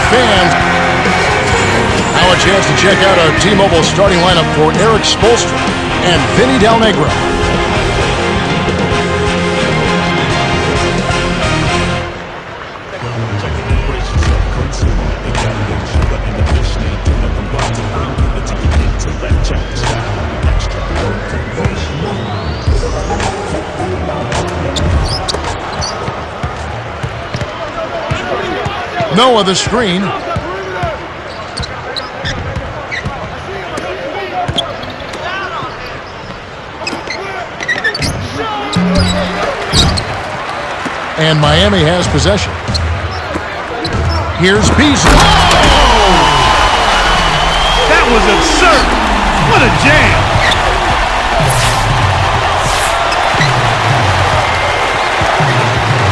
Fans, now a chance to check out our T-Mobile starting lineup for Eric Spoelstra and Vinny Del Negro. Noah the screen. And Miami has possession. Here's Beasley. Oh! That was absurd. What a jam.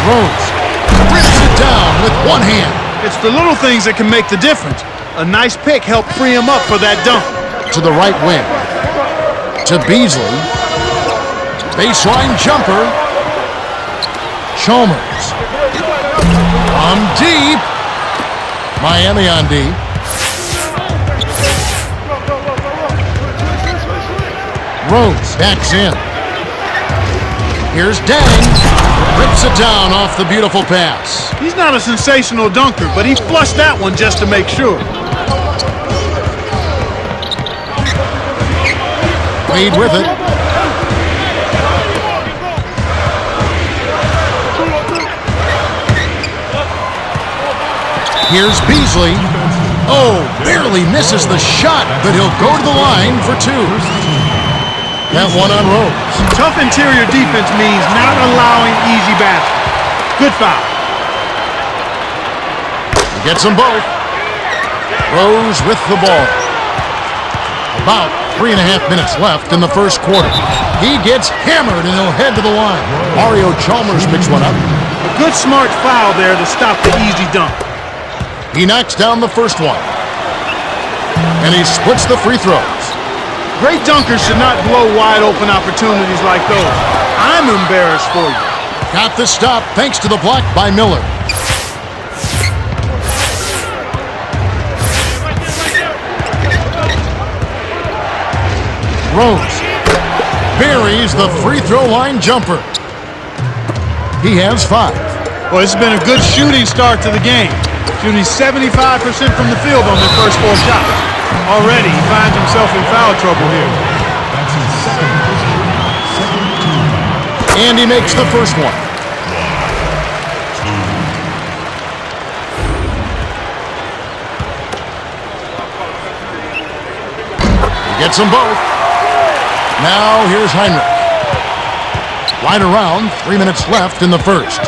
Rose rips it down with one hand. It's the little things that can make the difference. A nice pick helped free him up for that dunk. To the right wing. To Beasley. Baseline jumper. Chalmers. On deep. Miami on D. Rose backs in. Here's Dang. Rips it down off the beautiful pass. He's not a sensational dunker, but he flushed that one just to make sure. Lead with it. Here's Beasley. Oh, barely misses the shot, but he'll go to the line for two. That one on Rose. Tough interior defense means not allowing easy baskets. Good foul. He gets them both. Rose with the ball. About 3.5 minutes left in the first quarter. He gets hammered and he'll head to the line. Mario Chalmers picks one up. A good smart foul there to stop the easy dunk. He knocks down the first one. And he splits the free throws. Great dunkers should not blow wide open opportunities like those. I'm embarrassed for you. Got the stop thanks to the block by Miller. Rose buries the free throw line jumper. He has 5. Well, it's been a good shooting start to the game. Shooting 75% from the field on their first 4 shots. Already, he finds himself in foul trouble here. And And he makes the first one. He gets them both. Now here's Heinrich. Right around, 3 minutes left in the first.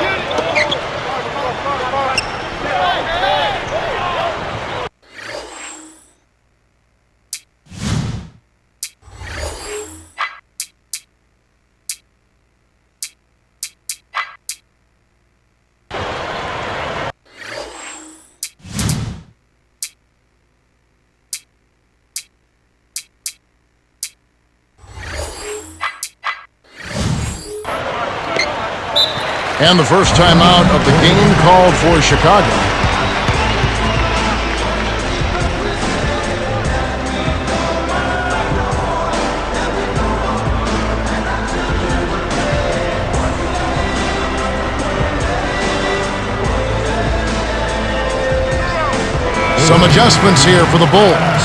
And the first timeout of the game called for Chicago. Some adjustments here for the Bulls.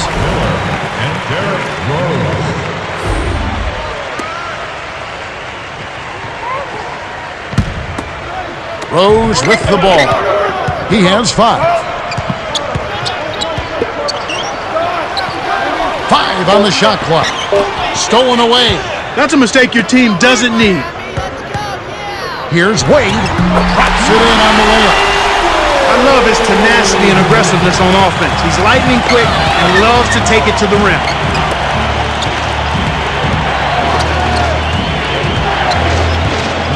Rose with the ball. He has 5. 5 on the shot clock. Stolen away. That's a mistake your team doesn't need. Here's Wade. Drops it in on the layup. I love his tenacity and aggressiveness on offense. He's lightning quick and loves to take it to the rim.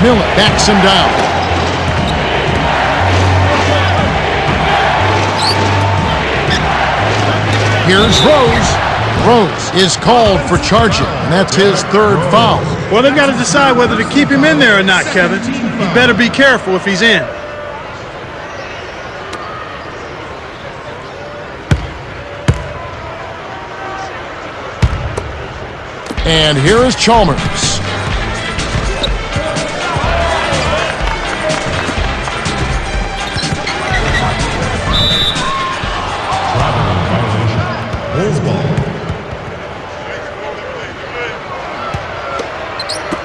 Miller backs him down. Here's Rose. Rose is called for charging, and that's his 3rd foul. Well, they've got to decide whether to keep him in there or not, Kevin. He better be careful if he's in. And here is Chalmers.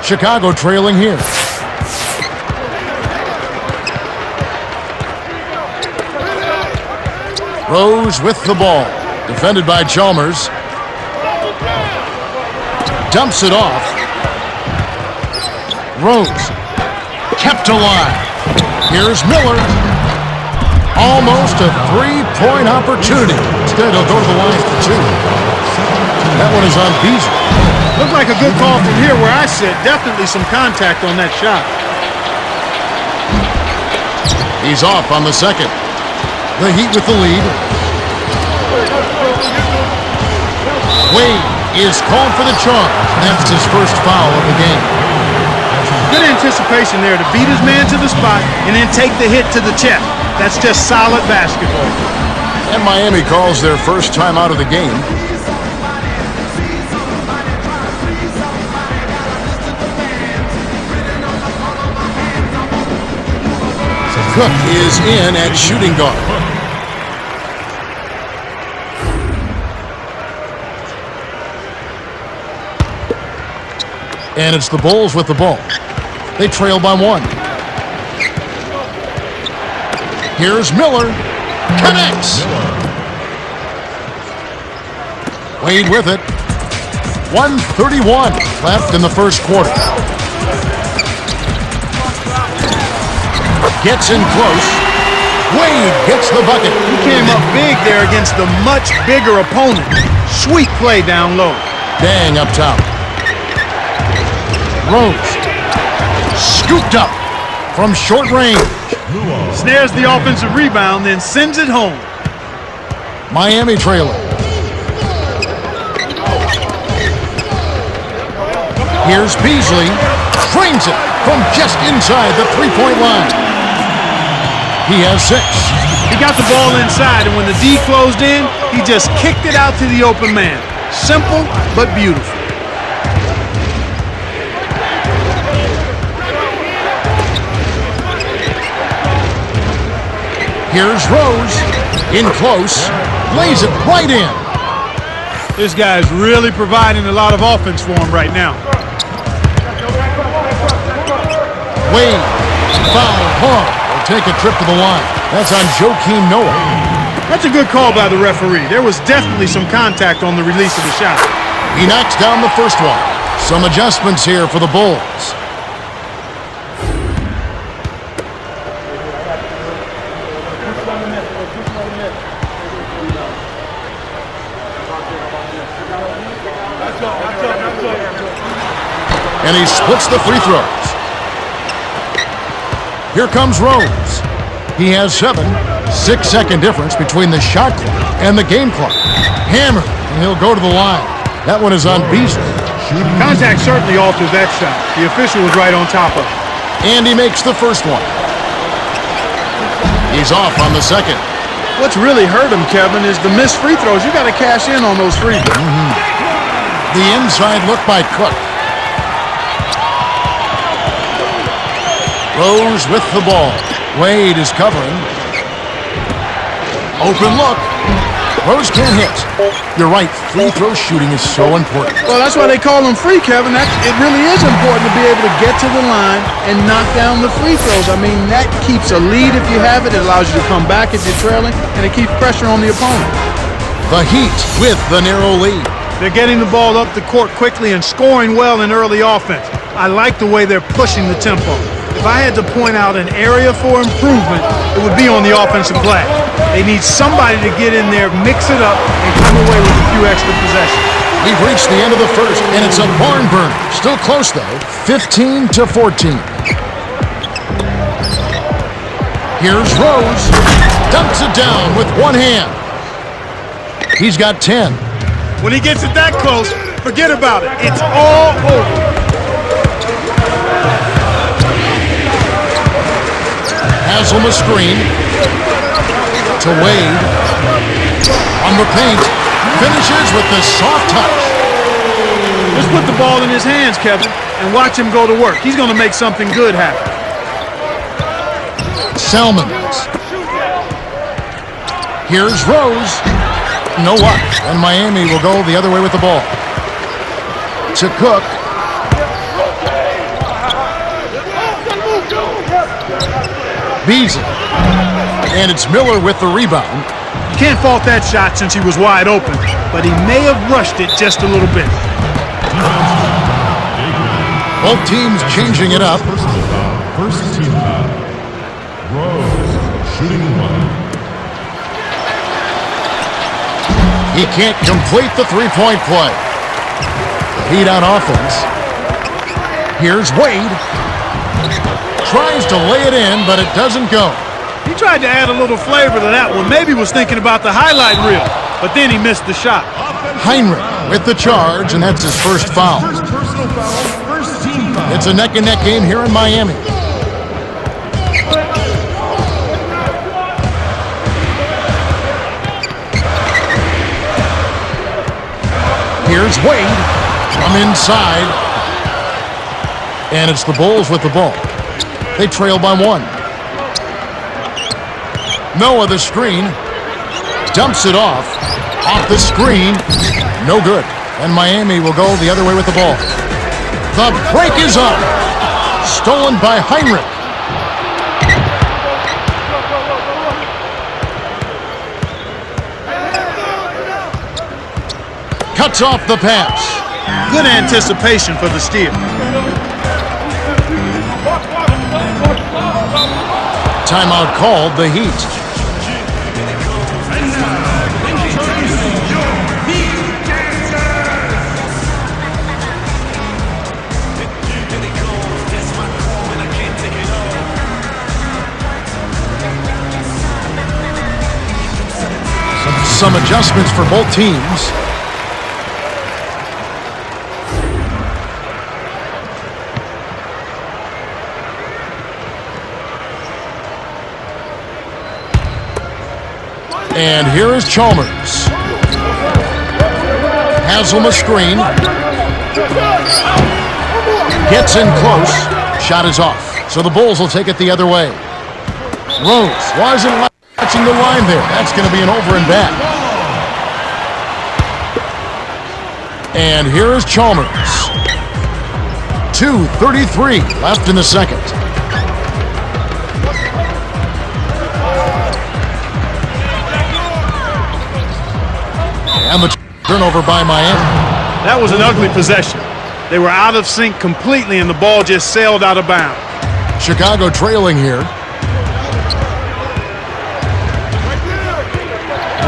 Chicago trailing here. Rose with the ball. Defended by Chalmers. Dumps it off. Rose. Kept alive. Here's Miller. Almost a 3-point opportunity. Instead, he'll go to the line for 2. That one is on Beasley. Looked like a good call from here where I sit. Definitely some contact on that shot. He's off on the second. The Heat with the lead. Wade is called for the charge. That's his first foul of the game. Good anticipation there to beat his man to the spot and then take the hit to the chest. That's just solid basketball. And Miami calls their first time out of the game. Cook is in at shooting guard. And it's the Bulls with the ball. They trail by 1. Here's Miller. Connects. Wade with it. 1:31 left in the first quarter. Gets in close. Wade gets the bucket. He came up big there against the much bigger opponent. Sweet play down low. Dang up top. Rose. Scooped up from short range. Snares the offensive rebound, then sends it home. Miami trailing. Here's Beasley. Trains it from just inside the 3-point line. He has 6. He got the ball inside, and when the D closed in, he just kicked it out to the open man. Simple, but beautiful. Here's Rose. In close. Lays it right in. This guy's really providing a lot of offense for him right now. Wade, foul, will take a trip to the line. That's on Joakim Noah. That's a good call by the referee. There was definitely some contact on the release of the shot. He knocks down the first one. Some adjustments here for the Bulls. And he splits the free throws. Here comes Rose. He has 7. 6-second difference between the shot clock and the game clock. Hammered, and he'll go to the line. That one is on Beasley. Contact certainly altered that shot. The official was right on top of it. And he makes the first one. He's off on the second. What's really hurt him, Kevin, is the missed free throws. You got to cash in on those free throws. The inside look by Cook. Rose with the ball. Wade is covering. Open look. Rose can't hit. You're right. Free throw shooting is so important. Well, that's why they call them free, Kevin. It really is important to be able to get to the line and knock down the free throws. I mean, that keeps a lead if you have it. It allows you to come back if you're trailing, and it keeps pressure on the opponent. The Heat with the narrow lead. They're getting the ball up the court quickly and scoring well in early offense. I like the way they're pushing the tempo. If I had to point out an area for improvement, it would be on the offensive glass. They need somebody to get in there, mix it up, and come away with a few extra possessions. We've reached the end of the first, and it's a barn burner. Still close, though. 15-14. Here's Rose. Dumps it down with one hand. He's got 10. When he gets it that close, forget about it. It's all over. Haslam a screen to Wade. On the paint. Finishes with the soft touch. Just put the ball in his hands, Kevin, and watch him go to work. He's going to make something good happen. Salmons. Here's Rose. No luck. And Miami will go the other way with the ball. To Cook. Beasley. And it's Miller with the rebound. You can't fault that shot since he was wide open, but he may have rushed it just a little bit. Both teams changing it up. First team foul. Rose shooting one. He can't complete the three-point play. Heat on offense. Here's Wade. Tries to lay it in, but it doesn't go. He tried to add a little flavor to that one. Maybe was thinking about the highlight reel, but then he missed the shot. Heinrich with the charge, and that's his first foul. First personal foul. First team foul. It's a neck-and-neck game here in Miami. Here's Wade from inside. And it's the Bulls with the ball. They trail by 1. Noah the screen. Dumps it off. Off the screen. No good. And Miami will go the other way with the ball. The break is on. Stolen by Heinrich. Cuts off the pass. Good anticipation for the steal. Timeout called, the Heat. Some adjustments for both teams. And here is Chalmers. Haslam a screen. Gets in close. Shot is off. So the Bulls will take it the other way. Rose wasn't watching the line there. That's going to be an over and back. And here is Chalmers. 2:33 left in the second. turnover by Miami. That was an ugly possession. They were out of sync completely, and the ball just sailed out of bounds. Chicago trailing here.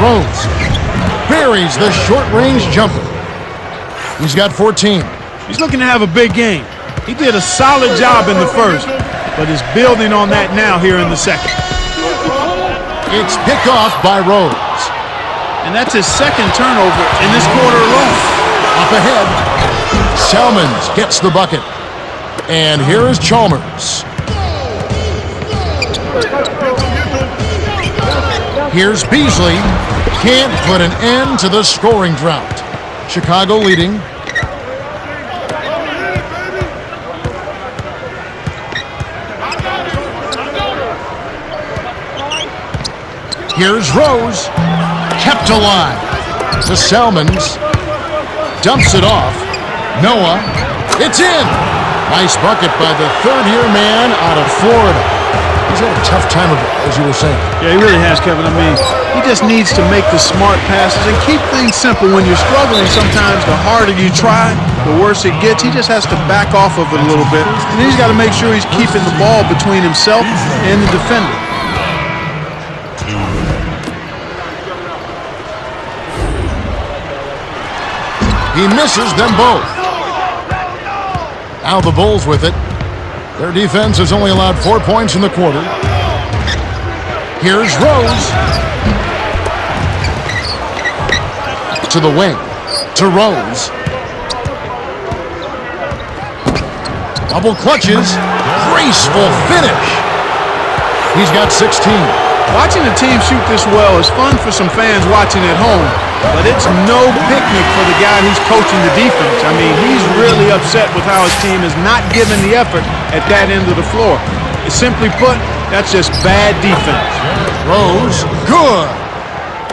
Rose buries the short-range jumper. He's got 14. He's looking to have a big game. He did a solid job in the first, but is building on that now here in the second. It's picked off by Rose. And that's his second turnover in this quarter alone. Up ahead, Salmons gets the bucket. And here is Chalmers. Here's Beasley. Can't put an end to the scoring drought. Chicago leading. Here's Rose. Kept alive. To Salmons. Dumps it off. Noah. It's in. Nice bucket by the third-year man out of Florida. He's had a tough time of it, as you were saying. Yeah, he really has, Kevin. I mean, he just needs to make the smart passes and keep things simple. When you're struggling, sometimes the harder you try, the worse it gets. He just has to back off of it a little bit. And then he's got to make sure he's keeping the ball between himself and the defender. He misses them both. Now the Bulls with it. Their defense has only allowed 4 points in the quarter. Here's Rose. To the wing. To Rose. Double clutches. Graceful finish. He's got 16. Watching a team shoot this well is fun for some fans watching at home, but it's no picnic for the guy who's coaching the defense. I mean, he's really upset with how his team is not giving the effort at that end of the floor. Simply put, that's just bad defense. Rose, good.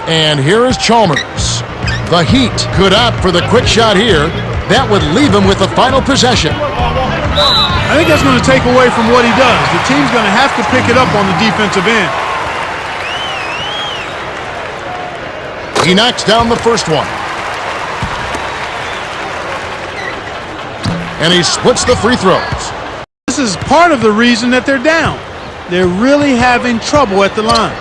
And here is Chalmers. The Heat could opt for the quick shot here. That would leave him with the final possession. I think that's going to take away from what he does. The team's going to have to pick it up on the defensive end. He knocks down the first one. And he splits the free throws. This is part of the reason that they're down. They're really having trouble at the line.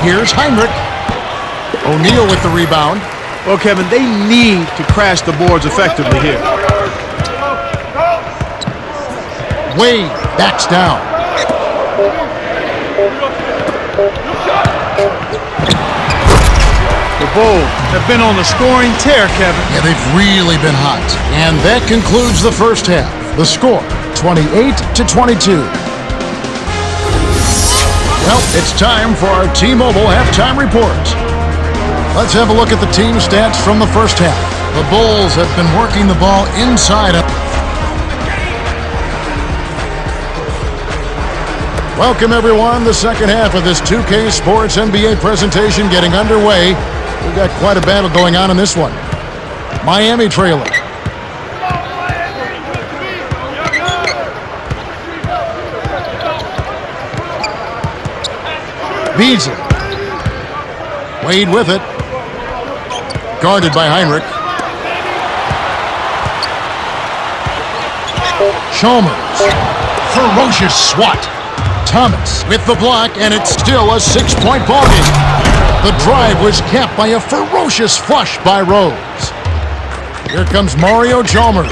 Here's Heinrich. O'Neal with the rebound. Well, Kevin, they need to crash the boards effectively here. Wade backs down. The Bulls have been on a scoring tear, Kevin. Yeah, they've really been hot. And that concludes the first half. The score, 28-22. Well, it's time for our T-Mobile halftime report. Let's have a look at the team stats from the first half. The Bulls have been working the ball inside. Welcome, everyone. The second half of this 2K Sports NBA presentation getting underway. We've got quite a battle going on in this one. Miami trailing. Beasley. Wade with it. Guarded by Heinrich. Chalmers. Ferocious swat. Thomas with the block, and it's still a 6-point ballgame. The drive was capped by a ferocious flush by Rose. Here comes Mario Chalmers.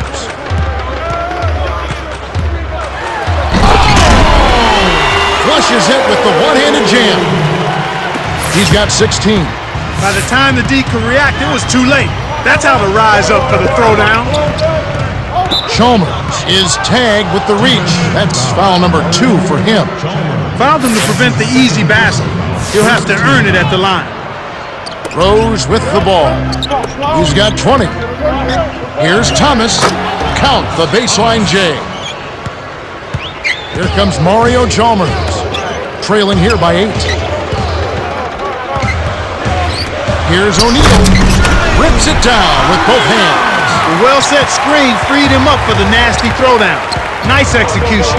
Flushes it with the one-handed jam. He's got 16. By the time the D could react, it was too late. That's how to rise up for the throwdown. Chalmers is tagged with the reach. That's foul number 2 for him. Fouled him to prevent the easy basket. He'll have to earn it at the line. Rose with the ball. He's got 20. Here's Thomas. Count the baseline J. Here comes Mario Chalmers. Trailing here by 8. Here's O'Neal. Rips it down with both hands. The well-set screen freed him up for the nasty throwdown. Nice execution.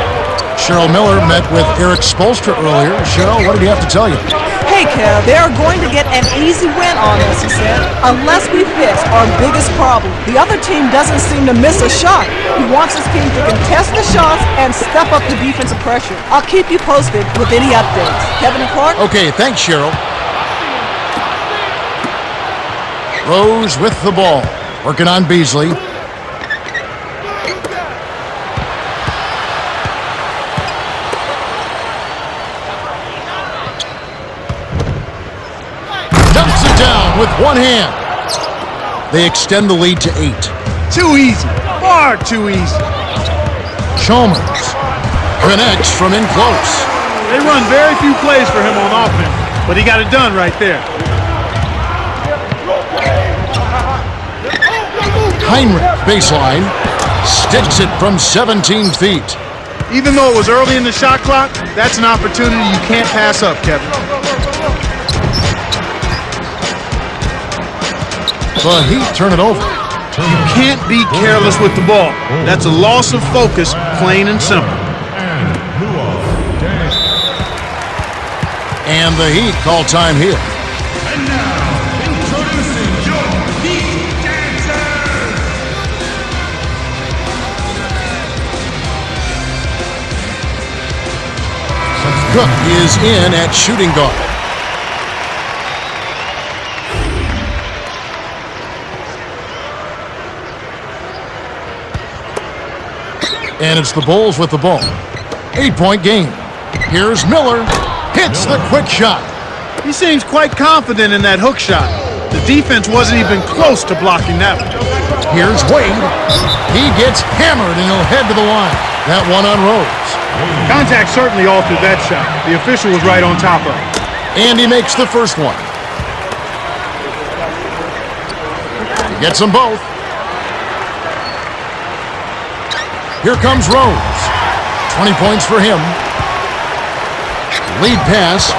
Cheryl Miller met with Eric Spoelstra earlier. Cheryl, what did he have to tell you? Hey, Kev, they are going to get an easy win on us, he said, unless we fix our biggest problem. The other team doesn't seem to miss a shot. He wants his team to contest the shots and step up the defensive pressure. I'll keep you posted with any updates. Kevin and Clark? Okay, thanks, Cheryl. Rose with the ball. Working on Beasley. Dumps it down with one hand. They extend the lead to 8. Too easy. Far too easy. Chalmers connects from in close. They run very few plays for him on offense, but he got it done right there. Heinrich, baseline, sticks it from 17 feet. Even though it was early in the shot clock, that's an opportunity you can't pass up, Kevin. The Heat turn it over. You can't be careless with the ball. That's a loss of focus, plain and simple. And the Heat call time here. And now, introducing your Heat Dancers. Cook is in at shooting guard. And it's the Bulls with the ball. 8-point game. Here's Miller. Hits the quick shot. He seems quite confident in that hook shot. The defense wasn't even close to blocking that one. Here's Wade. He gets hammered and he'll head to the line. That one on Rose. Contact certainly altered that shot. The official was right on top of it. And he makes the first one. He gets them both. Here comes Rose. 20 points for him. Lead pass.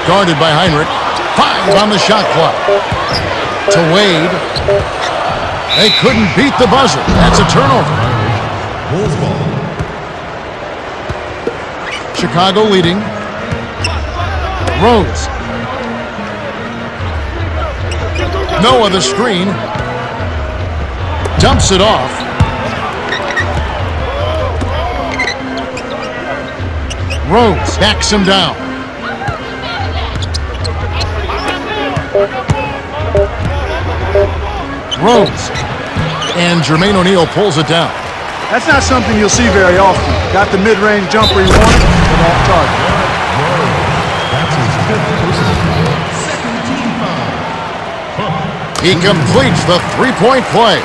Guarded by Heinrich. 5 on the shot clock. To Wade. They couldn't beat the buzzer. That's a turnover. Bulls ball. Chicago leading. Rose. Noah the screen. Dumps it off. Rose backs him down. Rose. And Jermaine O'Neal pulls it down. That's not something you'll see very often. Got the mid-range jumper he wanted, but off target. That's his 5th personal foul. Second team foul. He completes the three-point play.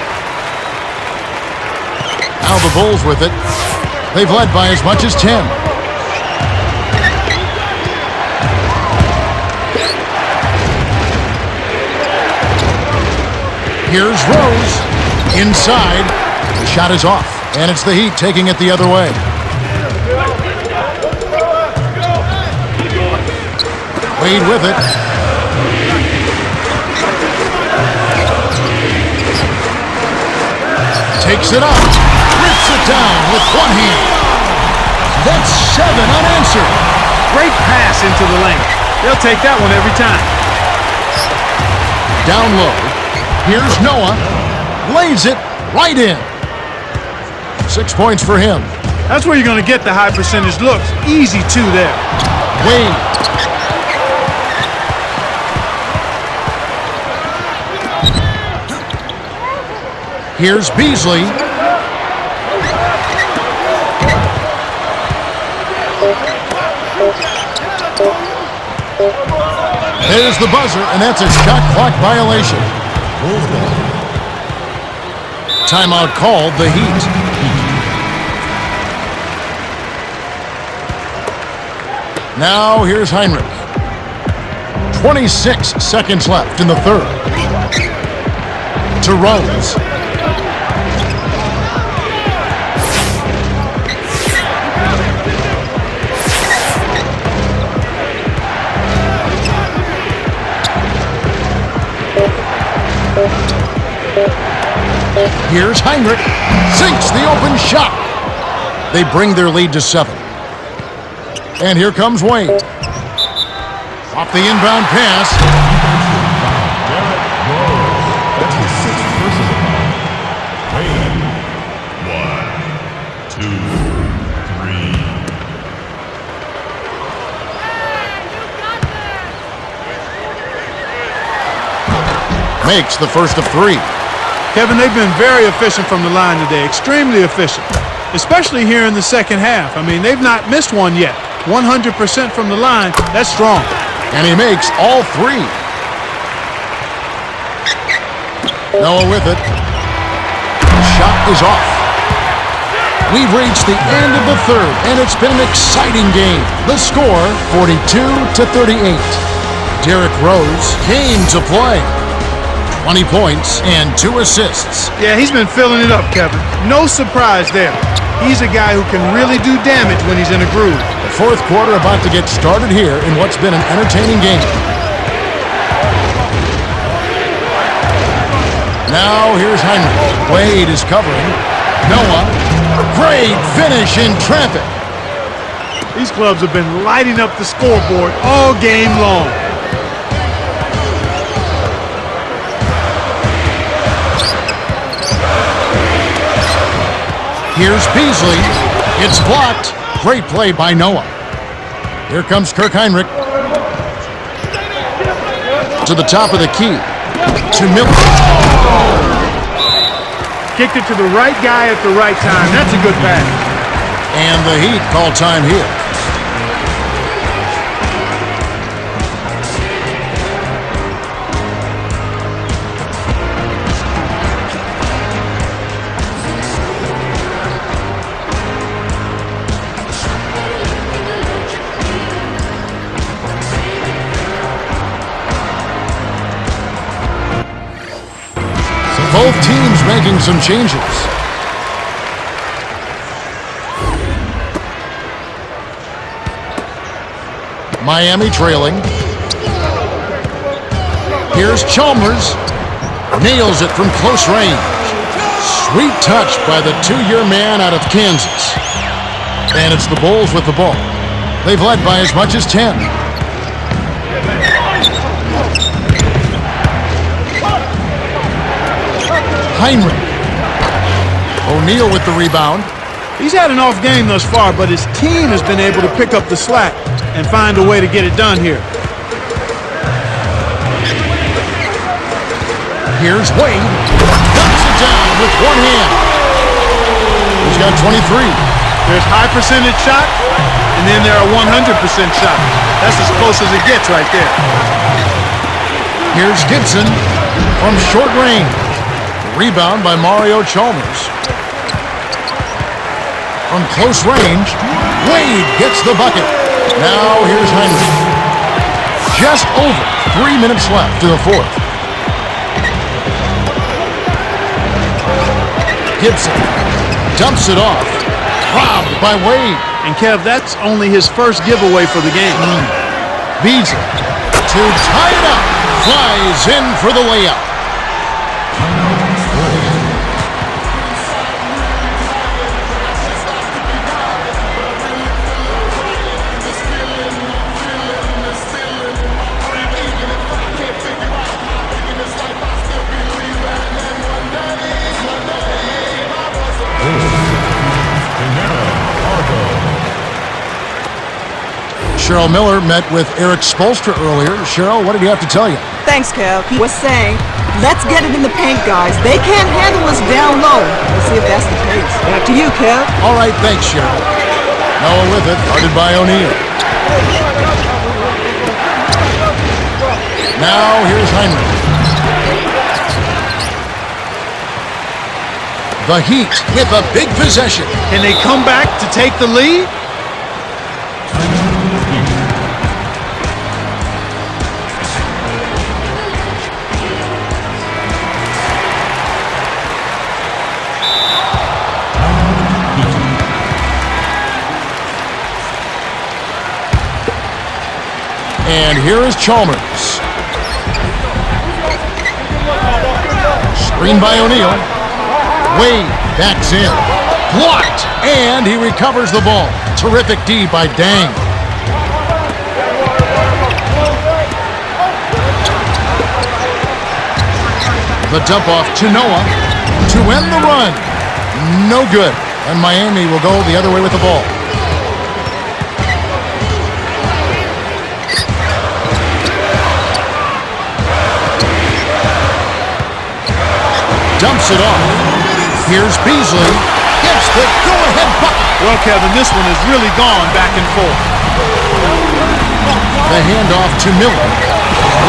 Now the Bulls with it. They've led by as much as 10. Here's Rose. Inside. The shot is off. And it's the Heat taking it the other way. Wade with it. Takes it up. Rips it down with one hand. That's 7 unanswered. Great pass into the lane. They'll take that one every time. Down low. Here's Noah. Lays it right in. 6 points for him. That's where you're going to get the high percentage looks. Easy two there. Wade. Here's Beasley. There's the buzzer, and that's a shot clock violation. Timeout called, the Heat. Now here's Heinrich. 26 seconds left in the third. To Rose. Here's Heinrich. Sinks the open shot. They bring their lead to 7. And here comes Wayne. Off the inbound pass. That's his 6th personal foul. Wayne. 1, 2, 3. Makes the first of 3. Kevin, they've been very efficient from the line today, extremely efficient, especially here in the second half. I mean, they've not missed one yet. 100% from the line, that's strong. And he makes all 3. Noah with it. The shot is off. We've reached the end of the third, and it's been an exciting game. The score, 42-38. Derrick Rose came to play. 20 points and 2 assists. Yeah, he's been filling it up, Kevin. No surprise there. He's a guy who can really do damage when he's in a groove. The fourth quarter about to get started here in what's been an entertaining game. Now here's Heinrich. Wade is covering. Noah. Great finish in traffic. These clubs have been lighting up the scoreboard all game long. Here's Beasley. It's blocked. Great play by Noah. Here comes Kirk Heinrich. To the top of the key. To Miller. Kicked it to the right guy at the right time. That's a good pass. And the Heat call time here. Both teams making some changes. Miami trailing. Here's Chalmers. Nails it from close range. Sweet touch by the 2-year man out of Kansas. And it's the Bulls with the ball. They've led by as much as 10. Heinrich. O'Neal with the rebound. He's had an off game thus far, but his team has been able to pick up the slack and find a way to get it done here. Here's Wade. Knocks it down with one hand. He's got 23. There's high percentage shots, and then there are 100% shots. That's as close as it gets right there. Here's Gibson from short range. Rebound by Mario Chalmers. From close range, Wade gets the bucket. Now here's Heinrich. Just over 3 minutes left in the fourth. Gibson dumps it off. Robbed by Wade. And Kev, that's only his first giveaway for the game. Beasley to tie it up. Flies in for the layup. Cheryl Miller met with Eric Spoelstra earlier. Cheryl, what did he have to tell you? Thanks, Kev. He was saying, let's get it in the paint, guys. They can't handle us down low. Let's see if that's the case. Back to you, Kev. All right, thanks, Cheryl. Noah with it, guarded by O'Neal. Now here's Heinrich. The Heat with a big possession. Can they come back to take the lead? And here is Chalmers. Screen by O'Neal. Wade backs in. Blocked. And he recovers the ball. Terrific D by Dang. The dump off to Noah to end the run. No good. And Miami will go the other way with the ball. Dumps it off. Here's Beasley. Gets the go-ahead bucket. Well, Kevin, this one has really gone back and forth. The handoff to Miller.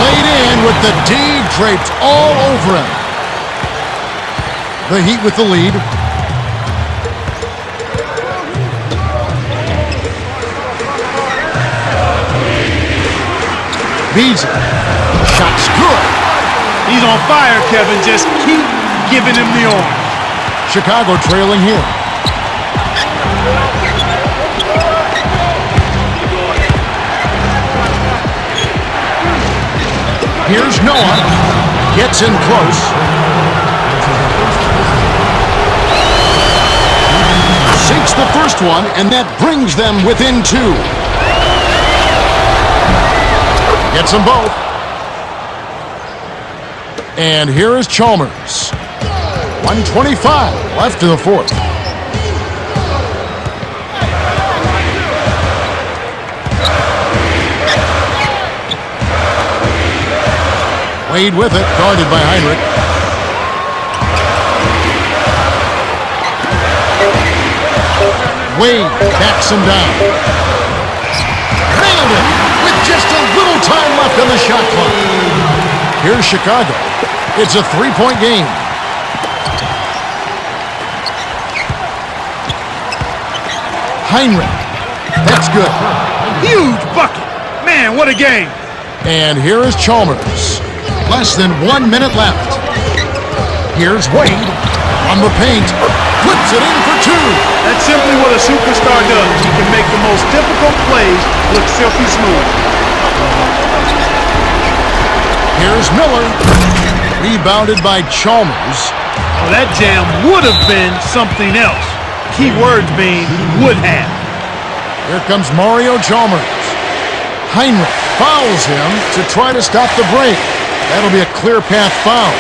Laid in with the D draped all over him. The Heat with the lead. Beasley. Shot's good. He's on fire, Kevin. Just keep giving him the orange. Chicago trailing here. Here's Noah. Gets in close. Sinks the first one, and that brings them within 2. Gets them both. And here is Chalmers. 1:25 left in the fourth. Wade with it, guarded by Heinrich. Wade backs him down. Nailed it with just a little time left on the shot clock. Here's Chicago. It's a 3-point game. Heinrich. That's good. Huge bucket. Man, what a game. And here is Chalmers. Less than 1 minute left. Here's Wade on the paint. Puts it in for 2. That's simply what a superstar does. He can make the most difficult plays look silky smooth. Here's Miller. Rebounded by Chalmers. Well, that jam would have been something else. Key words being would have. Here comes Mario Chalmers. Heinrich fouls him to try to stop the break. That'll be a clear path foul.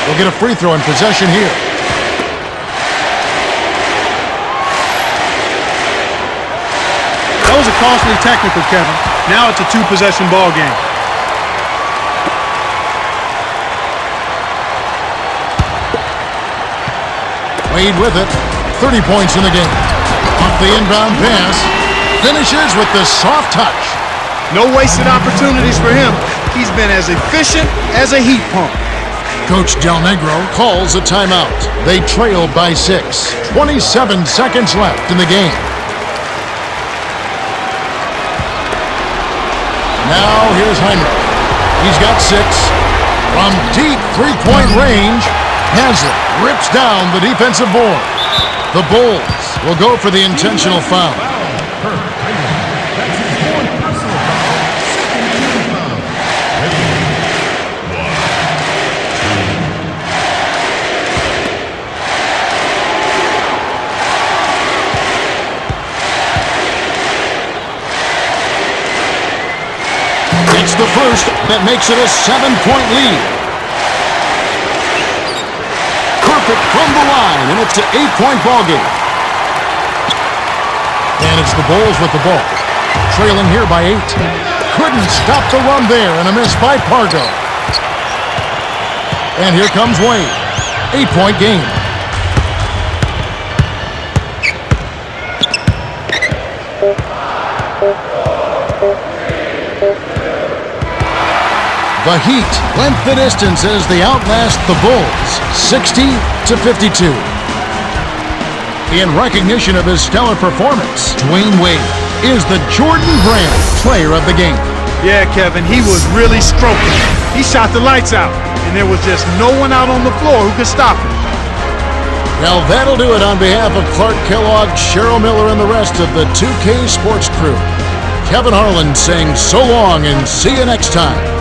We'll get a free throw in possession here. That was a costly technical, Kevin. Now it's a 2-possession ball game. Wade with it. 30 points in the game. Off the inbound pass. Finishes with the soft touch. No wasted opportunities for him. He's been as efficient as a heat pump. Coach Del Negro calls a timeout. They trail by 6. 27 seconds left in the game. Now here's Heinrich. He's got 6. From deep 3-point range, Haslett rips down the defensive board. The Bulls will go for the intentional foul. It's the first that makes it a 7-point lead. Perfect from the line, and it's an 8-point ball game. And it's the Bulls with the ball, trailing here by 8. Couldn't stop the run there, and a miss by Pargo. And here comes Wade. 8-point game. The Heat went the distance as they outlast the Bulls, 60-52. In recognition of his stellar performance, Dwayne Wade is the Jordan Brand player of the game. Yeah, Kevin, he was really stroking. He shot the lights out, and there was just no one out on the floor who could stop him. Well, that'll do it on behalf of Clark Kellogg, Cheryl Miller, and the rest of the 2K Sports crew. Kevin Harlan saying so long and see you next time.